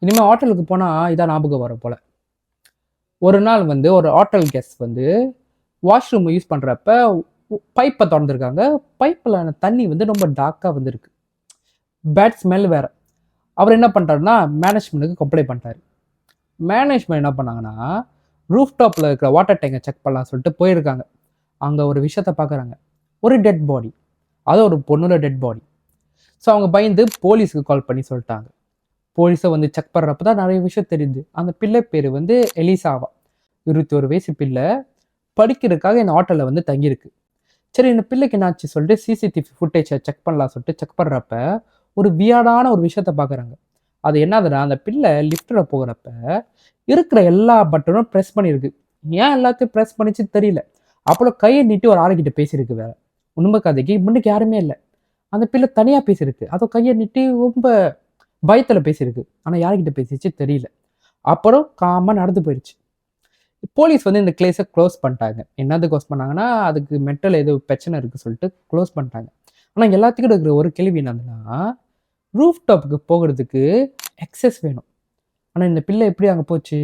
இனிமேல் ஹோட்டலுக்கு போனால் இதான் ஞாபகம் வரும் போல். ஒரு நாள் வந்து ஒரு ஹோட்டல் கெஸ்ட் வந்து வாஷ்ரூம் யூஸ் பண்ணுறப்ப பைப்பை திறந்துருக்காங்க. பைப்பில் தண்ணி வந்து ரொம்ப டார்க்காக வந்துருக்கு. பேட் ஸ்மெல் வேறு. அவர் என்ன பண்ணுறாருன்னா மேனேஜ்மெண்ட்டுக்கு கம்ப்ளைண்ட் பண்ணிட்டாரு. மேனேஜ்மெண்ட் என்ன பண்ணாங்கன்னா ரூஃப் டாப்பில் இருக்கிற வாட்டர் டேங்கை செக் பண்ணலாம் சொல்லிட்டு போயிருக்காங்க. அங்கே ஒரு விஷயத்த பார்க்குறாங்க. ஒரு டெட் பாடி. அது ஒரு பொண்ணோட டெட் பாடி. ஸோ அவங்க பயந்து போலீஸுக்கு கால் பண்ணி சொல்லிட்டாங்க. போலீஸை வந்து செக் பண்ணுறப்ப தான் நிறைய விஷயம் தெரியுது. அந்த பிள்ளை பேர் வந்து எலிசாவா. 21 வயசு பிள்ளை. படிக்கிறதுக்காக இந்த ஹோட்டலில் வந்து தங்கியிருக்கு. சரி இந்த பிள்ளைக்கு என்னாச்சு சொல்லிட்டு சிசிடிவி ஃபுட்டேஜை செக் பண்ணலாம் சொல்லிட்டு செக் பண்ணுறப்ப ஒரு வியாடான ஒரு விஷயத்த பார்க்குறாங்க. அது என்னதுன்னா அந்த பிள்ளை லிஃப்ட்டில் போகிறப்ப இருக்கிற எல்லா பட்டனும் ப்ரெஸ் பண்ணியிருக்கு. ஏன் எல்லாத்தையும் ப்ரெஸ் பண்ணிச்சு தெரியல. அப்புறம் கையை நீட்டி ஒரு ஆளுகிட்ட பேசியிருக்கு. வேற உண்மை கதைக்கு முன்னுக்கு யாருமே இல்லை. அந்த பிள்ளை தனியாக பேசியிருக்கு. அதோ கையை நீட்டி ரொம்ப பயத்தில் பேசியிருக்கு. ஆனால் யார்கிட்ட பேசிச்சு தெரியல. அப்புறம் காமாக நடந்து போயிடுச்சு. போலீஸ் வந்து இந்த கேஸை க்ளோஸ் பண்ணிட்டாங்க. என்னது க்ளோஸ் பண்ணாங்கன்னா அதுக்கு மென்டல் ஏதோ பிரச்சனை இருக்குது சொல்லிட்டு க்ளோஸ் பண்ணிட்டாங்க. ஆனால் எல்லாத்துக்கும் இருக்கிற ஒரு கேள்வி என்னதுன்னா ரூஃப் டாப்புக்கு போகிறதுக்கு எக்ஸஸ் வேணும். ஆனால் இந்த பிள்ளை எப்படி அங்கே போச்சு?